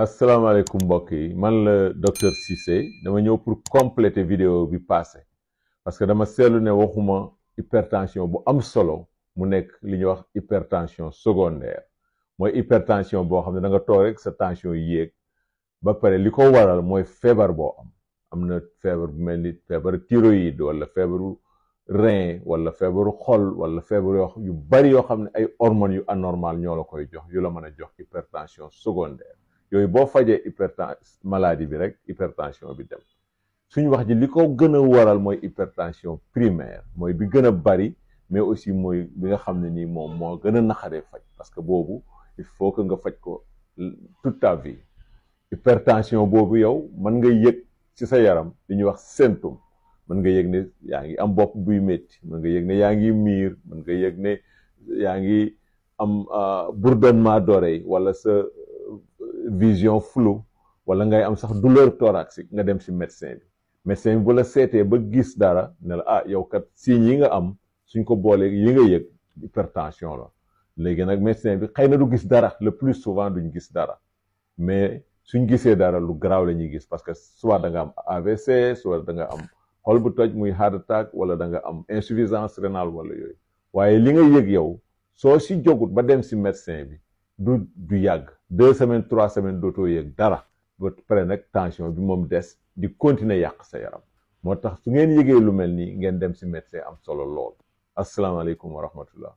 asalaamaaleykum mbokk yi man la docteur Cissé dama ñëw pour compléter vidéo bi passé parce que dama seetlu ne waxuma hypertension bu am solo mu nekk li ñuy wax hypertension secondaire mooy hypertension boo xam ne da nga toog rek sa tension yéeg ba pare li ko waral mooy feebar boo am na feebar bu mel ni feebaru thyroïde wala feebaru rein wala feebaru xol wala feebar yu bari yoo xam ne ay hormones yu anormal ñoo la koy jox yu la mën a jox hypertension secondaire yooyu boo fajee maladie bi rek hypertension bi dem suñu wax ji li ko gën a waral mooy hypertension primaire mooy bi gën a bari mais aussi mooy bi nga xam ne nii moom moo gën a naxaree faj parce que boobu il faut que nga faj ko toute ta vie hypertension boobu yow mën nga yëg ci sa yaram li ñuy wax symptôme mën nga yëg ne yaa ngi am bopp buy métti mën nga yëg ne yaa ngi miir mën nga yëg ne yaa ngi am bourdonnement d'oreille wala sa vision floue wala ngay am sax douleur thoracique nga dem ci médecin bi bu la seetee ba gis dara ne la yow kat signes yi nga am suñ ko boolee yi nga yëg hypertension la léegi nag médecin bi xëy na du gis dara le plus souvent duñ gis dara mais suñ gisee dara lu garaaw la ñuy gis parce que soit da nga am AVC soit da nga am xol bu toj muy heart attack wala da nga am insuffisance rénale wala yooyu waaye li nga yëg yow soo ci jogut ba dem ci médecin bi du yàgg 2 semaines 3 semaines dootoo yëg dara ba pare nag tension bi moom des di continuer yàq sa yaram moo tax su ngeen yëgee lu mel nii ngeen dem ci médecin am solo lool asalaamaaleykum wa rahmatullah